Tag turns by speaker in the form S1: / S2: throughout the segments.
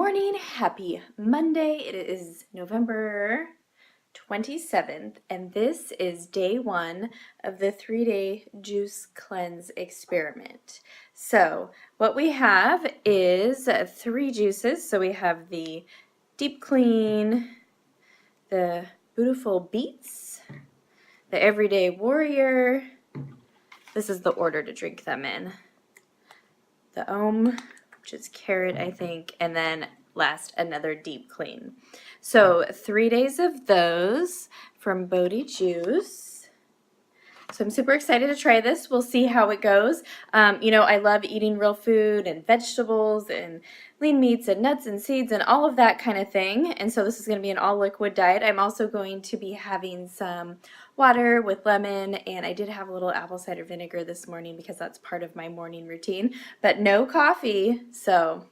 S1: morning, happy Monday. It is November 27th, and this is day one of the 3-day juice cleanse experiment. So what we have is 3 juices. So we have the Deep Clean, the Beautiful Beets, the Everyday Warrior. This is the order to drink them in. The which is carrot, I think, and then last, another Deep Clean. So 3 days of those from Bodhi Juice. So I'm super excited to try this. We'll see how it goes. I love eating real food and vegetables and lean meats and nuts and seeds and all of that kind of thing. And so this is going to be an all liquid diet. I'm also going to be having some water with lemon, and I did have a little apple cider vinegar this morning because that's part of my morning routine, but no coffee. So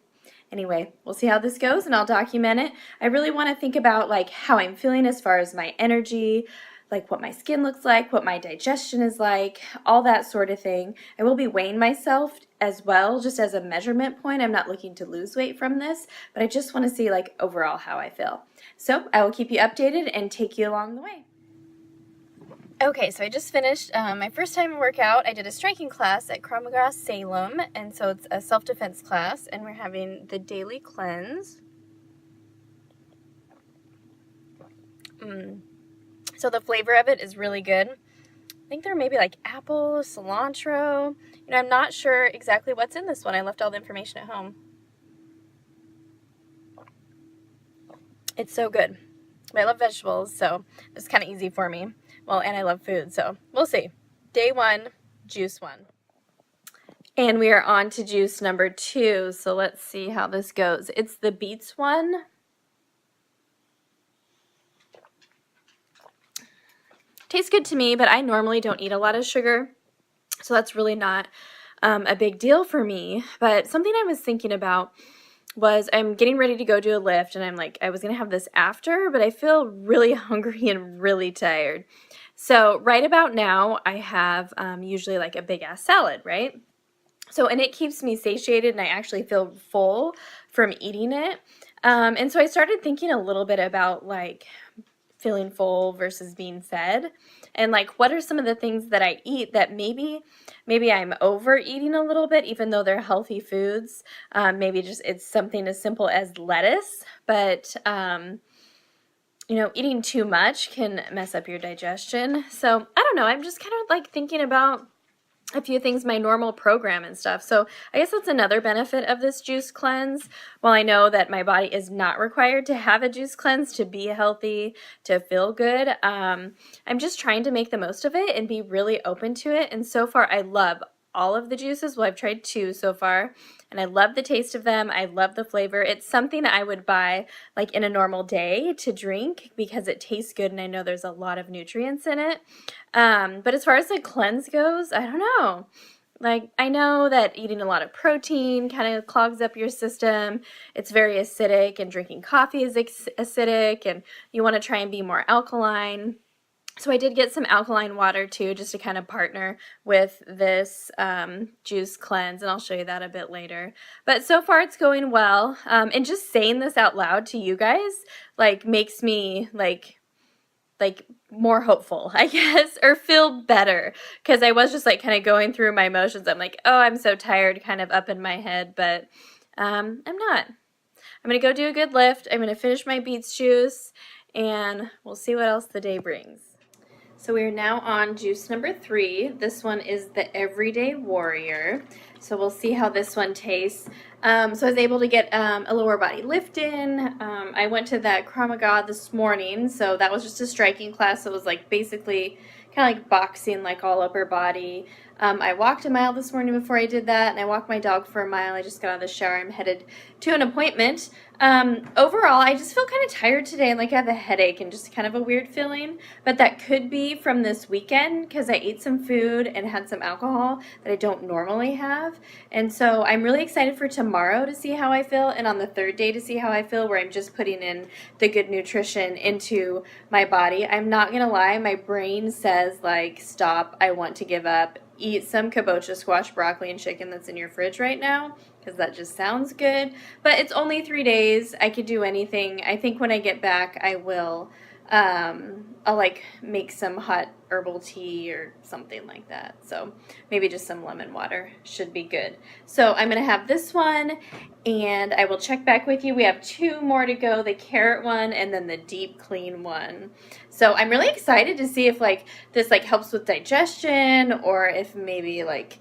S1: anyway, we'll see how this goes and I'll document it. I really want to think about like how I'm feeling as far as my energy, like what my skin looks like, what my digestion is like, all that sort of thing. I will be weighing myself as well, just as a measurement point. I'm not looking to lose weight from this, but I just want to see like overall how I feel. So I will keep you updated and take you along the way. Okay, so I just finished my first time workout. I did a striking class at Krav Salem, and so it's a self-defense class, and we're having the daily cleanse. So the flavor of it is really good. I think there may be like apple, cilantro. I'm not sure exactly what's in this one. I left all the information at home. It's so good. But I love vegetables, so it's kind of easy for me. Well, and I love food, so we'll see. Day 1, juice 1. And we are on to juice number 2, so let's see how this goes. It's the beets one. Tastes good to me, but I normally don't eat a lot of sugar, so that's really not a big deal for me. But something I was thinking about was I'm getting ready to go do a lift, and I'm like, I was going to have this after, but I feel really hungry and really tired. So right about now, I have usually like a big-ass salad, right? So, and it keeps me satiated, and I actually feel full from eating it. And so I started thinking a little bit about like feeling full versus being fed, and like what are some of the things that I eat that maybe I'm overeating a little bit, even though they're healthy foods. Maybe just it's something as simple as lettuce, but eating too much can mess up your digestion. So I don't know, I'm just kind of like thinking about a few things, my normal program and stuff. So I guess that's another benefit of this juice cleanse. While I know that my body is not required to have a juice cleanse to be healthy, to feel good, I'm just trying to make the most of it and be really open to it. And so far, I love all of the juices. Well, I've tried 2 so far, and I love the taste of them. I love the flavor. It's something I would buy like in a normal day to drink because it tastes good, and I know there's a lot of nutrients in it. But as far as the cleanse goes, I don't know. Like, I know that eating a lot of protein kind of clogs up your system. It's very acidic, and drinking coffee is acidic, and you want to try and be more alkaline. So I did get some alkaline water too, just to kind of partner with this juice cleanse, and I'll show you that a bit later. But so far it's going well, and just saying this out loud to you guys like makes me like more hopeful, I guess, or feel better, because I was just like kind of going through my emotions. I'm like, oh, I'm so tired, kind of up in my head, but I'm not. I'm gonna go do a good lift. I'm gonna finish my beets juice, and we'll see what else the day brings. So we are now on juice number 3. This one is the Everyday Warrior. So we'll see how this one tastes. So I was able to get a lower body lift in. I went to that Krav Maga this morning, so that was just a striking class. So it was like basically kind of like boxing, like all upper body. I walked a mile this morning before I did that, and I walked my dog for a mile. I just got out of the shower. I'm headed to an appointment. Overall, I just feel kind of tired today, and like I have a headache and just kind of a weird feeling, but that could be from this weekend because I ate some food and had some alcohol that I don't normally have. And so I'm really excited for tomorrow to see how I feel, and on the 3rd day to see how I feel, where I'm just putting in the good nutrition into my body. I'm not gonna lie, my brain says like, stop, I want to give up. Eat some kabocha squash, broccoli, and chicken that's in your fridge right now. because that just sounds good. But it's only 3 days. I could do anything. I think when I get back, I will, I'll like make some hot herbal tea or something like that. So maybe just some lemon water should be good. So I'm going to have this one, and I will check back with you. We have 2 more to go, the carrot one and then the deep clean one. So I'm really excited to see if like this like helps with digestion, or if maybe like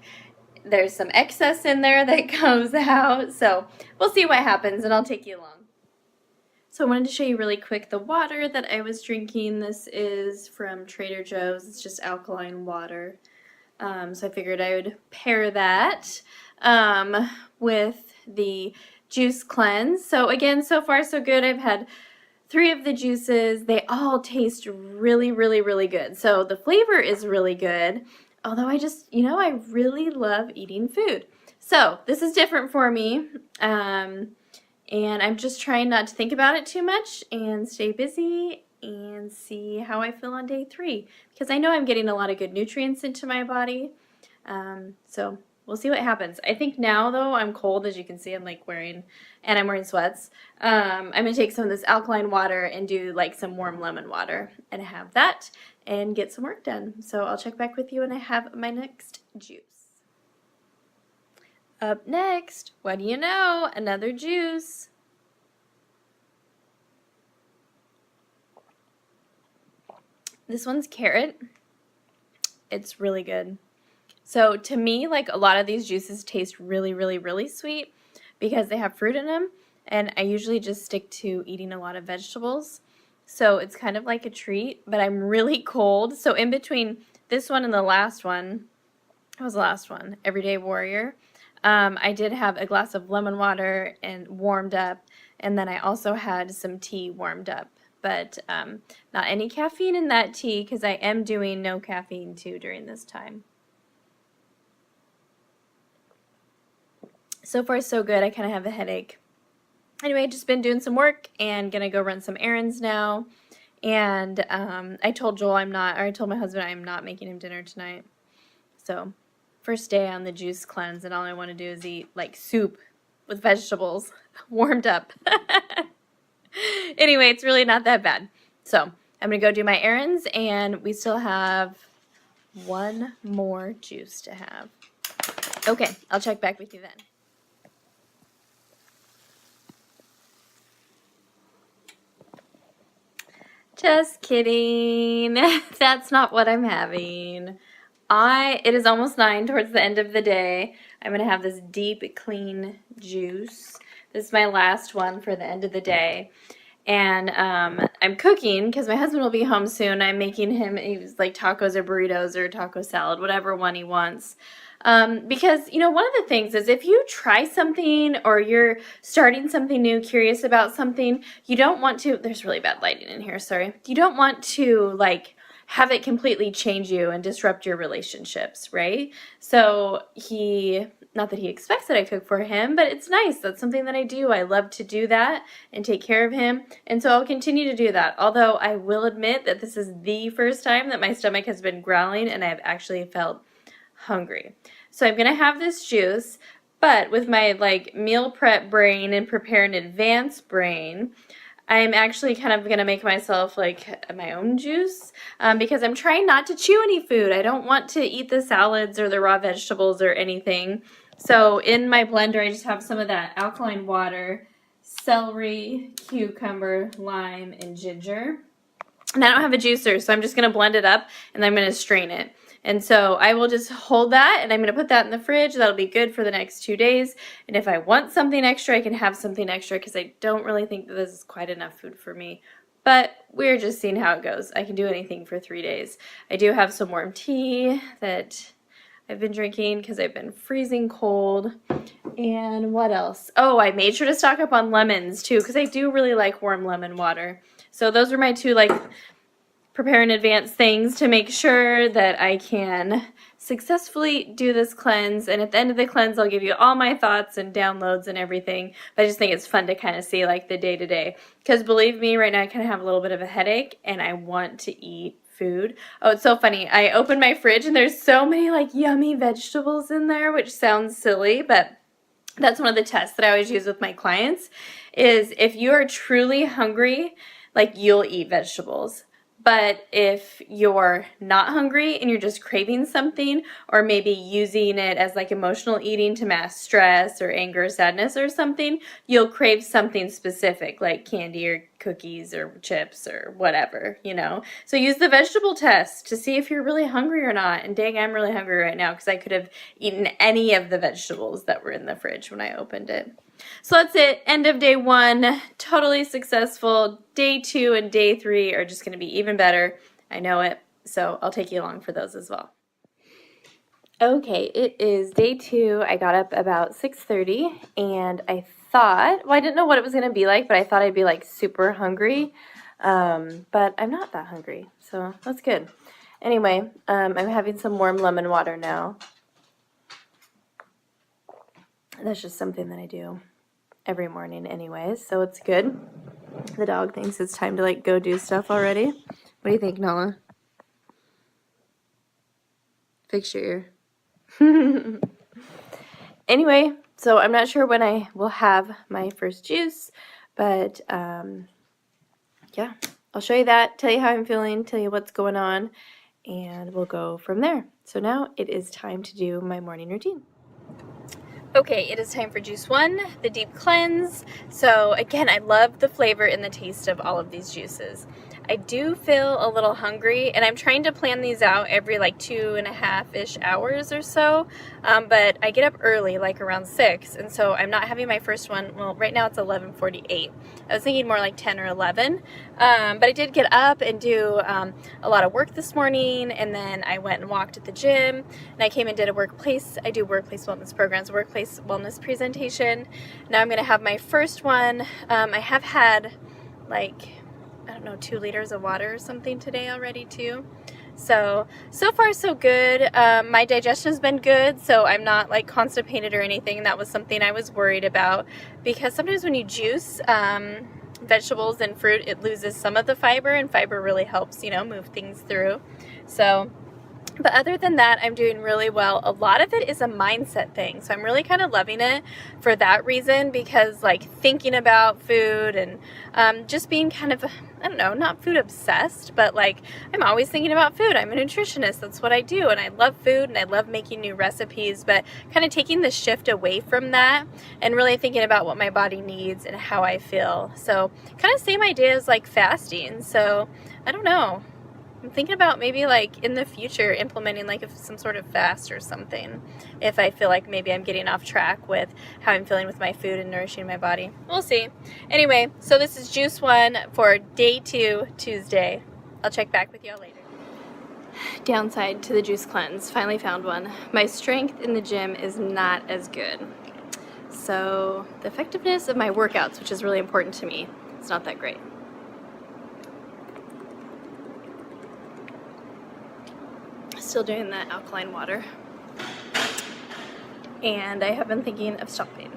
S1: there's some excess in there that comes out. So we'll see what happens, and I'll take you along. So I wanted to show you really quick the water that I was drinking. This is from Trader Joe's. It's just alkaline water. So I figured I would pair that with the juice cleanse. So again, so far so good. I've had 3 of the juices. They all taste really, really, really good. So the flavor is really good. Although I just, I really love eating food. So this is different for me. And I'm just trying not to think about it too much and stay busy and see how I feel on day 3. Because I know I'm getting a lot of good nutrients into my body. So we'll see what happens. I think now, though, I'm cold. As you can see, I'm wearing sweats. I'm going to take some of this alkaline water and do like some warm lemon water and have that and get some work done. So I'll check back with you when I have my next juice. Up next, what do you know? Another juice. This one's carrot. It's really good. So to me, like a lot of these juices taste really, really, really sweet because they have fruit in them, and I usually just stick to eating a lot of vegetables. So it's kind of like a treat, but I'm really cold. So in between this one and the last one, what was the last one? Everyday Warrior. I did have a glass of lemon water and warmed up, and then I also had some tea warmed up. But not any caffeine in that tea because I am doing no caffeine too during this time. So far so good. I kind of have a headache. Anyway, just been doing some work and gonna go run some errands now. And I told my husband I'm not making him dinner tonight. So first day on the juice cleanse, and all I want to do is eat like soup with vegetables warmed up. Anyway, it's really not that bad. So I'm gonna go do my errands, and we still have 1 more juice to have. Okay, I'll check back with you then. Just kidding. That's not what I'm having. It is almost 9 towards the end of the day. I'm going to have this deep clean juice. This is my last one for the end of the day. And I'm cooking because my husband will be home soon. I'm making him like tacos or burritos or taco salad, whatever one he wants. Because, one of the things is if you try something or you're starting something new, curious about something, you don't want to, there's really bad lighting in here, sorry. You don't want to like have it completely change you and disrupt your relationships, right? So not that he expects that I cook for him, but it's nice. That's something that I do. I love to do that and take care of him. And so I'll continue to do that. Although I will admit that this is the first time that my stomach has been growling and I've actually felt hungry. So I'm gonna have this juice, but with my like meal prep brain and prepare in advance brain, I'm actually kind of gonna make myself like my own juice because I'm trying not to chew any food. I don't want to eat the salads or the raw vegetables or anything. So in my blender, I just have some of that alkaline water, celery, cucumber, lime, and ginger. And I don't have a juicer, so I'm just gonna blend it up and I'm gonna strain it. And so I will just hold that, and I'm going to put that in the fridge. That'll be good for the next 2 days. And if I want something extra, I can have something extra because I don't really think that this is quite enough food for me. But we're just seeing how it goes. I can do anything for 3 days. I do have some warm tea that I've been drinking because I've been freezing cold. And what else? Oh, I made sure to stock up on lemons too because I do really like warm lemon water. So those are my 2 like prepare in advance things to make sure that I can successfully do this cleanse. And at the end of the cleanse, I'll give you all my thoughts and downloads and everything. But I just think it's fun to kind of see like the day to day. Because believe me, right now I kind of have a little bit of a headache and I want to eat food. Oh, it's so funny. I opened my fridge and there's so many like yummy vegetables in there, which sounds silly, but That's one of the tests that I always use with my clients, is if you are truly hungry, like, you'll eat vegetables. But if you're not hungry and you're just craving something, or maybe using it as like emotional eating to mask stress or anger or sadness or something, you'll crave something specific like candy or cookies or chips or whatever, you know. So use the vegetable test to see if you're really hungry or not. And dang, I'm really hungry right now because I could have eaten any of the vegetables that were in the fridge when I opened it. So that's it. End of day 1. Totally successful. Day 2 and day 3 are just going to be even better. I know it. So I'll take you along for those as well. Okay, it is day 2. I got up about 6:30 and I thought, well, I didn't know what it was going to be like, but I thought I'd be like super hungry. But I'm not that hungry, so that's good. Anyway, I'm having some warm lemon water now. That's just something that I do every morning anyways, so it's good. The dog thinks it's time to like go do stuff already. What do you think, Nala? Fix your ear. Anyway, so I'm not sure when I will have my first juice, but yeah, I'll show you that, tell you how I'm feeling, tell you what's going on, and we'll go from there. So now it is time to do my morning routine. Okay, it is time for juice 1, the deep cleanse. So again, I love the flavor and the taste of all of these juices. I do feel a little hungry, and I'm trying to plan these out every like 2.5-ish hours or so, but I get up early, like around 6, and so I'm not having my first one. Well, right now it's 11:48. I was thinking more like 10 or 11, but I did get up and do a lot of work this morning, and then I went and walked at the gym, and I came and did I do workplace wellness programs, workplace wellness presentation. Now I'm going to have my first one. I have had like, I don't know, 2 liters of water or something today already too. So far so good. My digestion has been good, so I'm not like constipated or anything. That was something I was worried about, because sometimes when you juice vegetables and fruit, it loses some of the fiber, and fiber really helps, you know, move things through. So, but other than that, I'm doing really well. A lot of it is a mindset thing, so I'm really kind of loving it for that reason, because like thinking about food and just being kind of, I don't know, not food obsessed, but like I'm always thinking about food. I'm a nutritionist, that's what I do, and I love food and I love making new recipes, but kind of taking the shift away from that and really thinking about what my body needs and how I feel. So kind of same idea as like fasting. So I don't know. I'm thinking about maybe like in the future implementing like some sort of fast or something, if I feel like maybe I'm getting off track with how I'm feeling with my food and nourishing my body. We'll see. Anyway, so this is juice 1 for day 2, Tuesday. I'll check back with y'all later. Downside to the juice cleanse, finally found one. My strength in the gym is not as good. So the effectiveness of my workouts, which is really important to me, it's not that great. Still doing the alkaline water, and I have been thinking of stopping,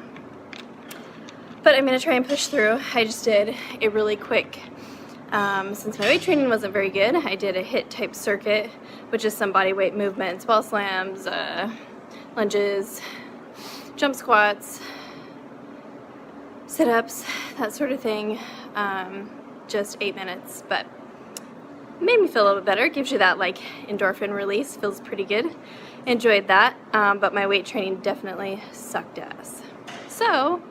S1: but I'm going to try and push through. I just did a really quick, since my weight training wasn't very good, I did a HIIT type circuit, which is some body weight movements, wall slams, lunges, jump squats, sit-ups, that sort of thing, just 8 minutes, but made me feel a little bit better. It gives you that like endorphin release, feels pretty good. Enjoyed that, but my weight training definitely sucked ass. So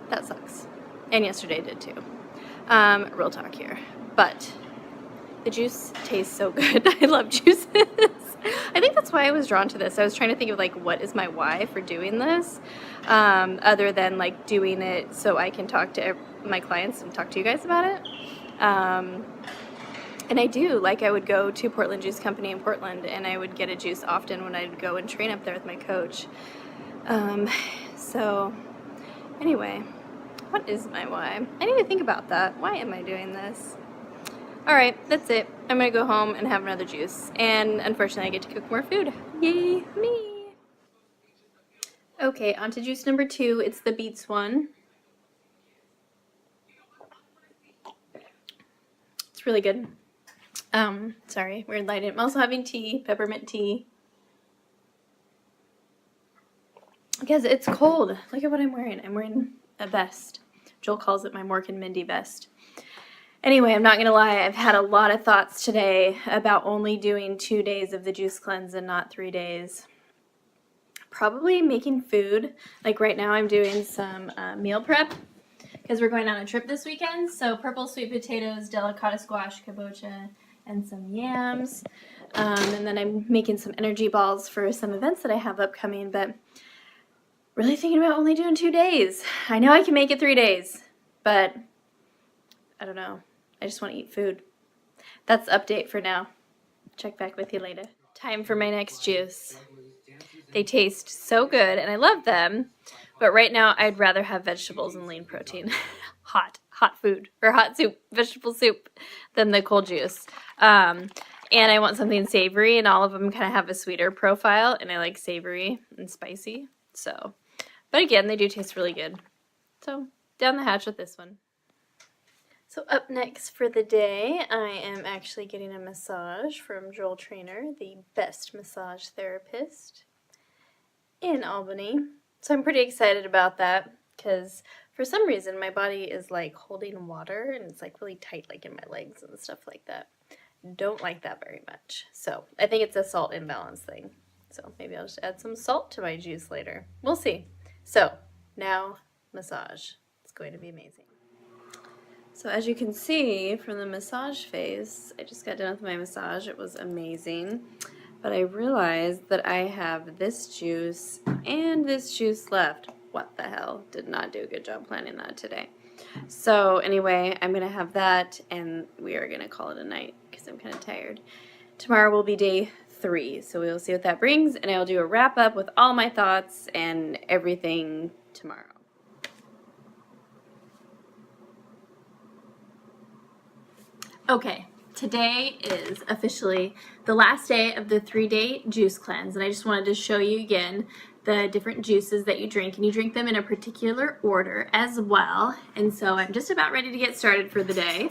S1: that sucks. And yesterday did too. Real talk here. But the juice tastes so good. I love juices. I think that's why I was drawn to this. I was trying to think of like, what is my why for doing this? Other than like doing it so I can talk to my clients and talk to you guys about it. And I do, like I would go to Portland Juice Company in Portland, and I would get a juice often when I'd go and train up there with my coach. So anyway, what is my why? I need to think about that. Why am I doing this? All right, that's it. I'm gonna go home and have another juice. And unfortunately, I get to cook more food. Yay, me. Okay, on to juice number 2. It's the beets one. It's really good. Sorry, weird lighting. I'm also having tea, peppermint tea. because it's cold. Look at what I'm wearing. I'm wearing a vest. Joel calls it my Mork and Mindy vest. Anyway, I'm not going to lie. I've had a lot of thoughts today about only doing 2 days of the juice cleanse and not 3 days. Probably making food. Like right now I'm doing some meal prep because we're going on a trip this weekend. So purple sweet potatoes, delicata squash, kabocha, and some yams. And then I'm making some energy balls for some events that I have upcoming, but really thinking about only doing 2 days. I know I can make it 3 days, but I don't know. I just want to eat food. That's the update for now. Check back with you later. Time for my next juice. They taste so good, and I love them, but right now I'd rather have vegetables and lean protein. hot food, or hot soup, vegetable soup, than the cold juice. And I want something savory, and all of them kind of have a sweeter profile, and I like savory and spicy. So, but again, they do taste really good. So, down the hatch with this one. So up next for the day, I am actually getting a massage from Joel Trainer, the best massage therapist in Albany. So I'm pretty excited about that because for some reason my body is like holding water and it's like really tight like in my legs and stuff like that. Don't like that very much. So I think it's a salt imbalance thing. So maybe I'll just add some salt to my juice later. We'll see. So now massage. It's going to be amazing. So as you can see from the massage face, I just got done with my massage. It was amazing. But I realized that I have this juice and this juice left. What the hell? Did not do a good job planning that today. So anyway, I'm going to have that and we are going to call it a night because I'm kind of tired. Tomorrow will be day 3, so we will see what that brings, and I'll do a wrap up with all my thoughts and everything tomorrow. Okay, today is officially the last day of the 3-day juice cleanse, and I just wanted to show you again the different juices that you drink, and you drink them in a particular order as well. And so I'm just about ready to get started for the day,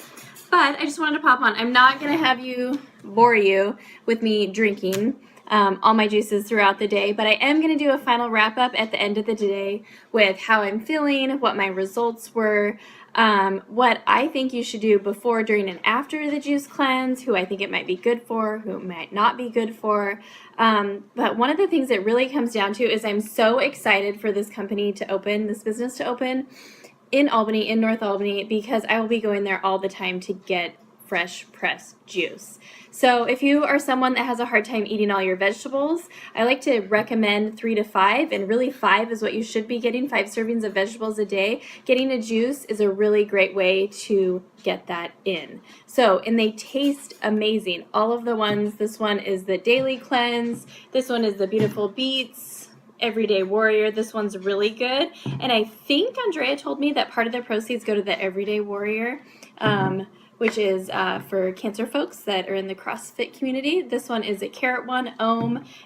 S1: but I just wanted to pop on. I'm not going to have you bore you with me drinking all my juices throughout the day, but I am going to do a final wrap up at the end of the day with how I'm feeling, what my results were, what I think you should do before, during, and after the juice cleanse, who I think it might be good for, who it might not be good for. But one of the things it really comes down to is I'm so excited for this company to open, this business to open in Albany, in North Albany, because I will be going there all the time to get fresh pressed juice. So if you are someone that has a hard time eating all your vegetables, I like to recommend 3 to 5, and really 5 is what you should be getting, 5 servings of vegetables a day. Getting a juice is a really great way to get that in. So, and they taste amazing. All of the ones, this one is the Daily Cleanse, this one is the Beautiful Beets, Everyday Warrior. This one's really good. And I think Andrea told me that part of the proceeds go to the Everyday Warrior, which is for cancer folks that are in the CrossFit community. This one is a carrot one,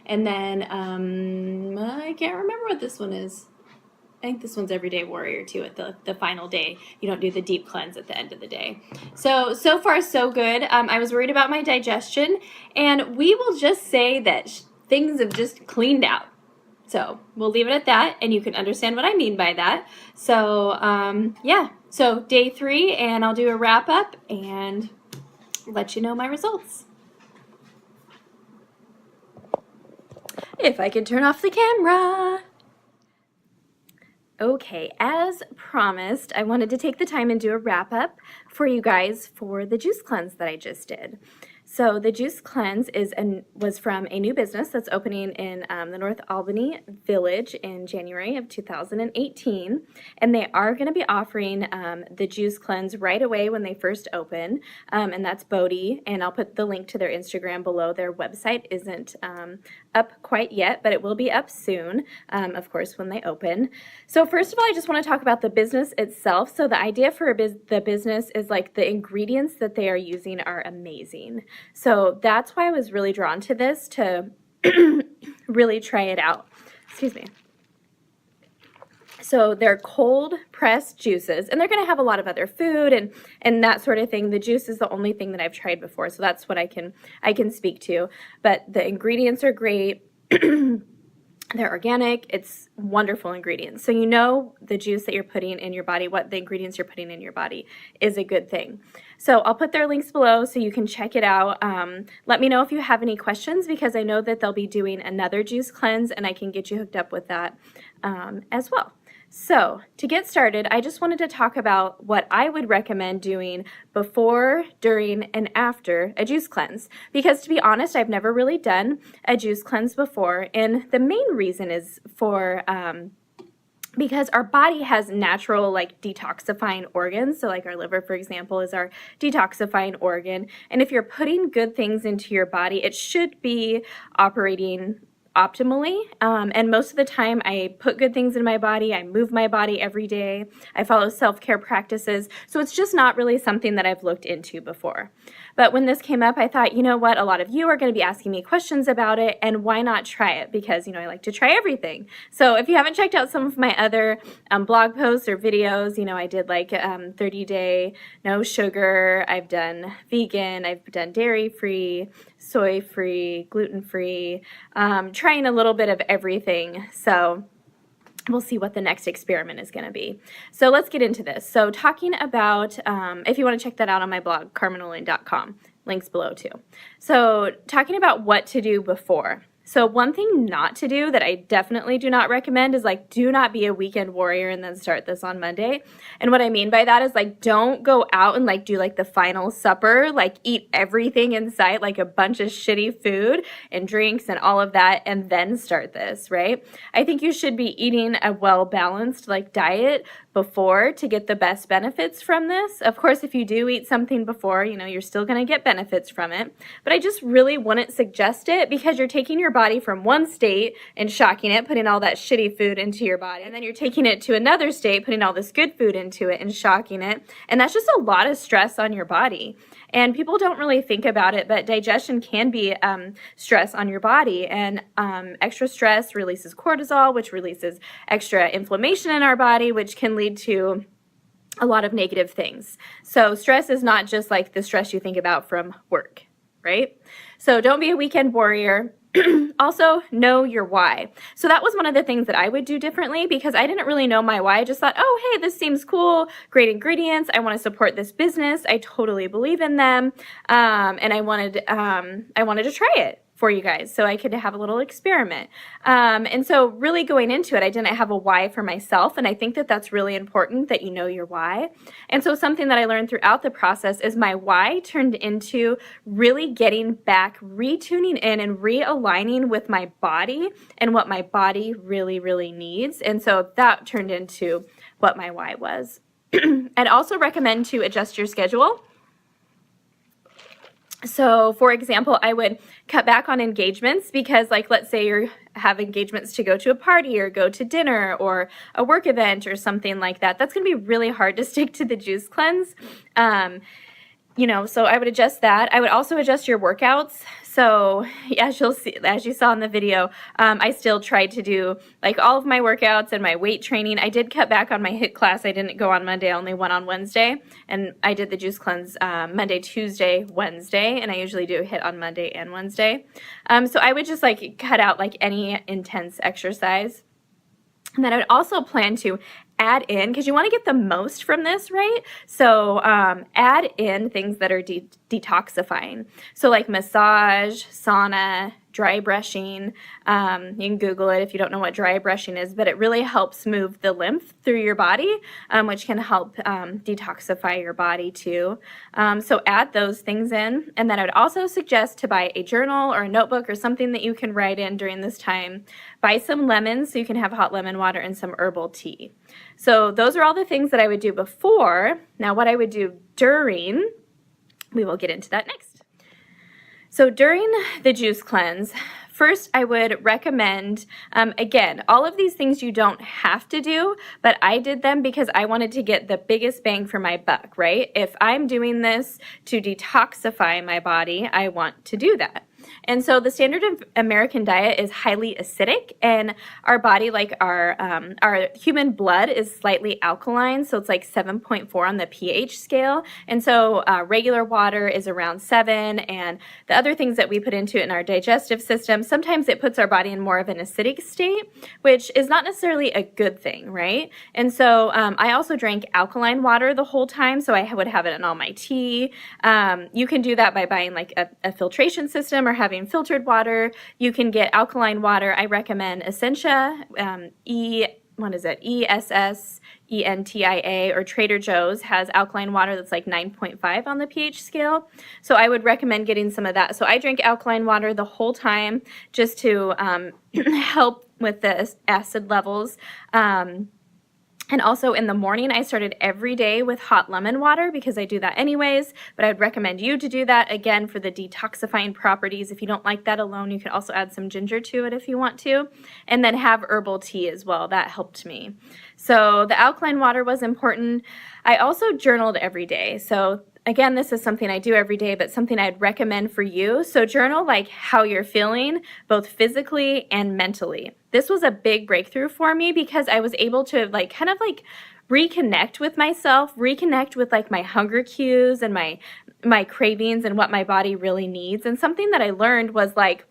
S1: and then I can't remember what this one is. I think this one's Everyday Warrior too at the final day. You don't do the deep cleanse at the end of the day. So far so good. I was worried about my digestion, and we will just say that things have just cleaned out. So we'll leave it at that, and you can understand what I mean by that. So yeah, so day 3, and I'll do a wrap up and let you know my results. If I could turn off the camera. Okay, as promised, I wanted to take the time and do a wrap up for you guys for the juice cleanse that I just did. So the juice cleanse was from a new business that's opening in the North Albany Village in January of 2018, and they are going to be offering the juice cleanse right away when they first open, and that's Bodhi, and I'll put the link to their Instagram below. Their website isn't up quite yet, but it will be up soon, of course, when they open. So first of all, I just want to talk about the business itself. So the idea for the business is like the ingredients that they are using are amazing. So that's why I was really drawn to this, to really try it out. Excuse me. So they're cold pressed juices, and they're going to have a lot of other food and that sort of thing. The juice is the only thing that I've tried before, so that's what I can speak to. But the ingredients are great. They're organic. It's wonderful ingredients. So you know the juice that you're putting in your body, what the ingredients you're putting in your body is a good thing. So I'll put their links below so you can check it out. Let me know if you have any questions, because I know that they'll be doing another juice cleanse and I can get you hooked up with that as well. So to get started, I just wanted to talk about what I would recommend doing before, during, and after a juice cleanse. Because to be honest, I've never really done a juice cleanse before. And the main reason is for because our body has natural like detoxifying organs. So like our liver, for example, is our detoxifying organ. And if you're putting good things into your body, it should be operating optimally. And most of the time I put good things in my body. I move my body every day. I follow self-care practices. So it's just not really something that I've looked into before. But when this came up, I thought, you know what, a lot of you are going to be asking me questions about it, and why not try it? Because, you know, I like to try everything. So if you haven't checked out some of my other blog posts or videos, you know, I did like 30-day no sugar. I've done vegan. I've done dairy-free, soy-free, gluten-free, trying a little bit of everything. So we'll see what the next experiment is going to be. So let's get into this. So talking about, if you want to check that out on my blog, carmenohlingeatmovelive.com, links below too. So talking about what to do before. So one thing not to do that I definitely do not recommend is like, do not be a weekend warrior and then start this on Monday. And what I mean by that is like, don't go out and like do like the final supper, like eat everything in sight, like a bunch of shitty food and drinks and all of that, and then start this, right? I think you should be eating a well-balanced like diet before to get the best benefits from this. Of course, if you do eat something before, you know, you're still going to get benefits from it. But I just really wouldn't suggest it, because you're taking your body from one state and shocking it, putting all that shitty food into your body. And then you're taking it to another state, putting all this good food into it and shocking it. And that's just a lot of stress on your body. And people don't really think about it, but digestion can be stress on your body. And extra stress releases cortisol, which releases extra inflammation in our body, which can lead to a lot of negative things. So stress is not just like the stress you think about from work, right? So don't be a weekend warrior. Also, know your why. So that was one of the things that I would do differently, because I didn't really know my why. I just thought, oh, hey, this seems cool, great ingredients. I want to support this business. I totally believe in them, and I wanted to try it for you guys so I could have a little experiment. And so really going into it, I didn't have a why for myself, and I think that that's really important, that you know your why. And so something that I learned throughout the process is my why turned into really getting back, retuning in and realigning with my body and what my body really, really needs. And so that turned into what my why was. I'd also recommend to adjust your schedule. So for example, I would cut back on engagements, because like, let's say you have engagements to go to a party or go to dinner or a work event or something like that. That's going to be really hard to stick to the juice cleanse. You know, so I would adjust that. I would also adjust your workouts. So as you saw in the video, I still tried to do like all of my workouts and my weight training. I did cut back on my HIIT class. I didn't go on Monday. I only went on Wednesday. And I did the juice cleanse Monday, Tuesday, Wednesday. And I usually do HIIT on Monday and Wednesday. So I would just like cut out like any intense exercise. And then I would also plan to add in, because you want to get the most from this, right? So add in things that are detoxifying. So like massage, sauna, dry brushing. You can Google it if you don't know what dry brushing is, but it really helps move the lymph through your body, which can help detoxify your body too. So add those things in. And then I would also suggest to buy a journal or a notebook or something that you can write in during this time. Buy some lemons so you can have hot lemon water and some herbal tea. So those are all the things that I would do before. Now what I would do during, we will get into that next. So during the juice cleanse, first I would recommend, again, all of these things you don't have to do, but I did them because I wanted to get the biggest bang for my buck, right? If I'm doing this to detoxify my body, I want to do that. And so the standard American diet is highly acidic, and our body, like our human blood, is slightly alkaline, so it's like 7.4 on the pH scale. And so regular water is around 7, and the other things that we put into it in our digestive system, sometimes it puts our body in more of an acidic state, which is not necessarily a good thing, right? And so I also drank alkaline water the whole time, so I would have it in all my tea. You can do that by buying like a filtration system or having filtered water. You can get alkaline water. I recommend Essentia, ESSENTIA, or Trader Joe's has alkaline water that's like 9.5 on the pH scale. So I would recommend getting some of that. So I drink alkaline water the whole time just to help with the acid levels. And also in the morning, I started every day with hot lemon water because I do that anyways, but I would recommend you to do that, again, for the detoxifying properties. If you don't like that alone, you can also add some ginger to it if you want to, and then have herbal tea as well. That helped me. So the alkaline water was important. I also journaled every day. So again, this is something I do every day, but something I'd recommend for you. So journal like how you're feeling, both physically and mentally. This was a big breakthrough for me because I was able to like kind of like reconnect with myself, reconnect with like my hunger cues and my cravings and what my body really needs. And something that I learned was like,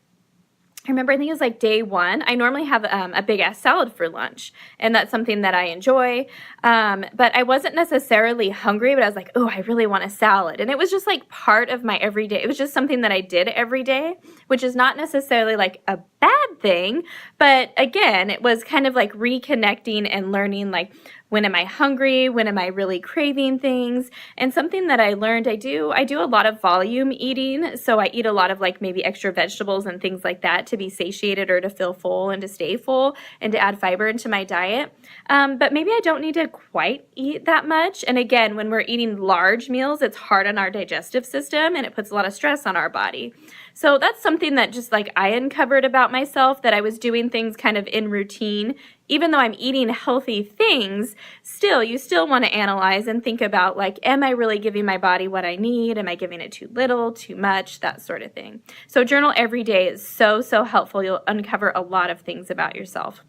S1: I remember, I think it was like day 1, I normally have a big ass salad for lunch, and that's something that I enjoy, but I wasn't necessarily hungry, but I was like, oh, I really want a salad, and it was just like part of my everyday. It was just something that I did every day, which is not necessarily like a bad thing, but again, it was kind of like reconnecting and learning like, when am I hungry? When am I really craving things? And something that I learned, I do a lot of volume eating. So I eat a lot of like maybe extra vegetables and things like that to be satiated or to feel full and to stay full and to add fiber into my diet. But maybe I don't need to quite eat that much. And again, when we're eating large meals, it's hard on our digestive system and it puts a lot of stress on our body. So that's something that just like I uncovered about myself, that I was doing things kind of in routine. Even though I'm eating healthy things, you still want to analyze and think about like, am I really giving my body what I need? Am I giving it too little, too much, that sort of thing. So journal every day is so helpful. You'll uncover a lot of things about yourself.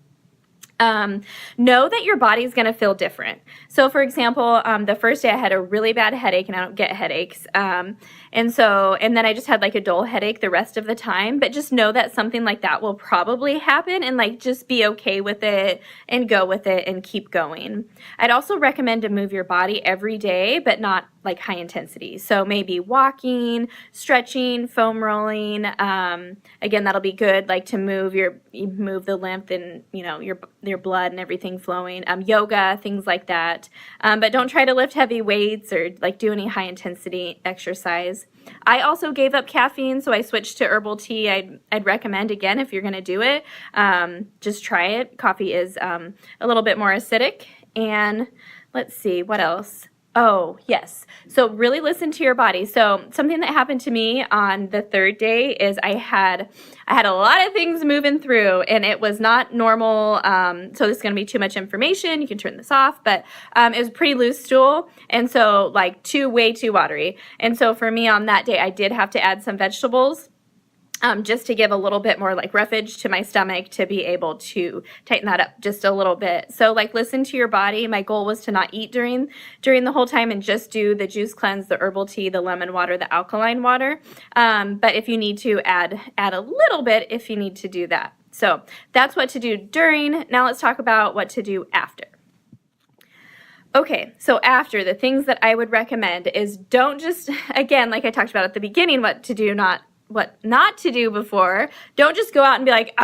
S1: Know that your body's going to feel different. So for example, the first day I had a really bad headache, and I don't get headaches. And then I just had like a dull headache the rest of the time, but just know that something like that will probably happen, and like just be okay with it and go with it and keep going. I'd also recommend to move your body every day, but not like high intensity. So maybe walking, stretching, foam rolling. Again, that'll be good, like to move the lymph and, your blood and everything flowing. Yoga, things like that. But don't try to lift heavy weights or like do any high intensity exercise. I also gave up caffeine, so I switched to herbal tea. I'd recommend, again, if you're going to do it, just try it. Coffee is a little bit more acidic. And let's see, what else? Oh, yes. So really listen to your body. So something that happened to me on the 3rd day is I had a lot of things moving through, and it was not normal. So this is going to be too much information. You can turn this off, but it was a pretty loose stool, and so like way too watery. And so for me on that day, I did have to add some vegetables. Just to give a little bit more like roughage to my stomach to be able to tighten that up just a little bit. So like listen to your body. My goal was to not eat during the whole time and just do the juice cleanse, the herbal tea, the lemon water, the alkaline water. But if you need to add a little bit if you need to do that. So that's what to do during. Now let's talk about what to do after. Okay, so after, the things that I would recommend is don't just, again, like I talked about at the beginning, what not to do before. Don't just go out and be like,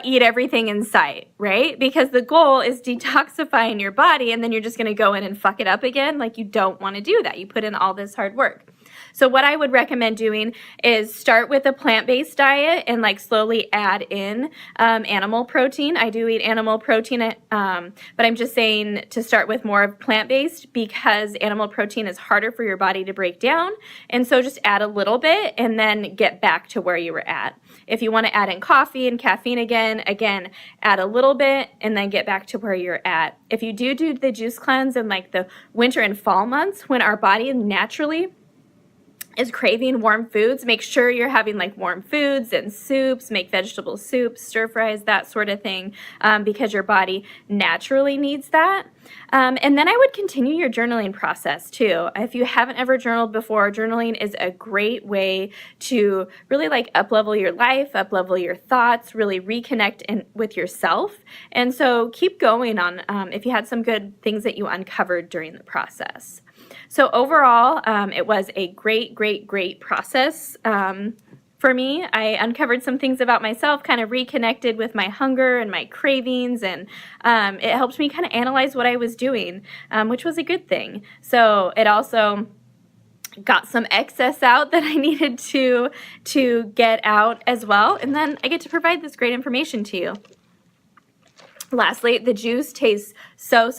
S1: eat everything in sight, right? Because the goal is detoxifying your body, and then you're just going to go in and fuck it up again. Like, you don't want to do that. You put in all this hard work. So what I would recommend doing is start with a plant-based diet and like slowly add in animal protein. I do eat animal protein, but I'm just saying to start with more of plant-based because animal protein is harder for your body to break down. And so just add a little bit and then get back to where you were at. If you want to add in coffee and caffeine again, add a little bit and then get back to where you're at. If you do the juice cleanse in like the winter and fall months when our body naturally is craving warm foods, make sure you're having like warm foods and soups, make vegetable soups, stir fries, that sort of thing, because your body naturally needs that. And then I would continue your journaling process too. If you haven't ever journaled before, journaling is a great way to really like up-level your life, up-level your thoughts, really reconnect with yourself. And so keep going on if you had some good things that you uncovered during the process. So overall, it was a great process for me. I uncovered some things about myself, kind of reconnected with my hunger and my cravings, and it helped me kind of analyze what I was doing, which was a good thing. So it also got some excess out that I needed to get out as well, and then I get to provide this great information to you. Lastly, the juice tastes so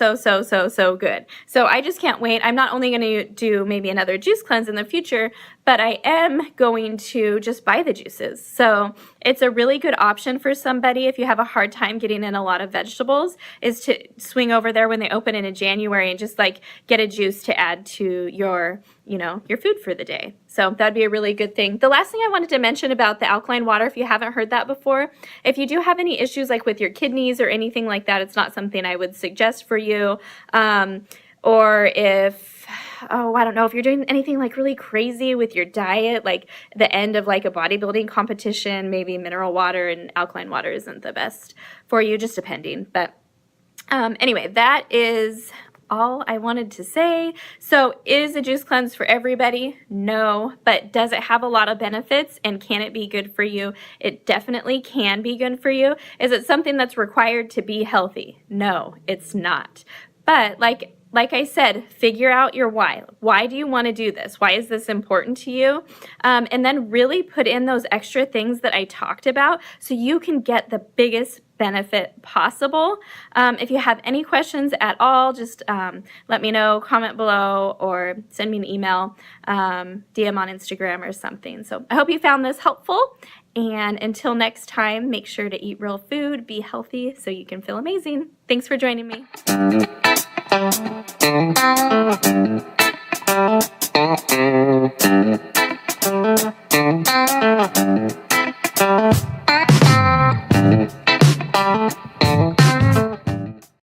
S1: good. So I just can't wait. I'm not only going to do maybe another juice cleanse in the future, but I am going to just buy the juices. So it's a really good option for somebody if you have a hard time getting in a lot of vegetables, is to swing over there when they open in January and just like get a juice to add to your food for the day. So that'd be a really good thing. The last thing I wanted to mention about the alkaline water, if you haven't heard that before, if you do have any issues like with your kidneys or anything like that, it's not something I would suggest for you. Or if, I don't know, if you're doing anything like really crazy with your diet, like the end of like a bodybuilding competition, maybe mineral water and alkaline water isn't the best for you, just depending. But anyway, that is all I wanted to say. So is a juice cleanse for everybody? No, but does it have a lot of benefits and can it be good for you? It definitely can be good for you. Is it something that's required to be healthy? No, it's not. But like I said, figure out your why. Why do you want to do this? Why is this important to you? And then really put in those extra things that I talked about so you can get the biggest benefit possible. If you have any questions at all, just let me know, comment below, or send me an email, DM on Instagram or something. So I hope you found this helpful. And until next time, make sure to eat real food, be healthy so you can feel amazing. Thanks for joining me.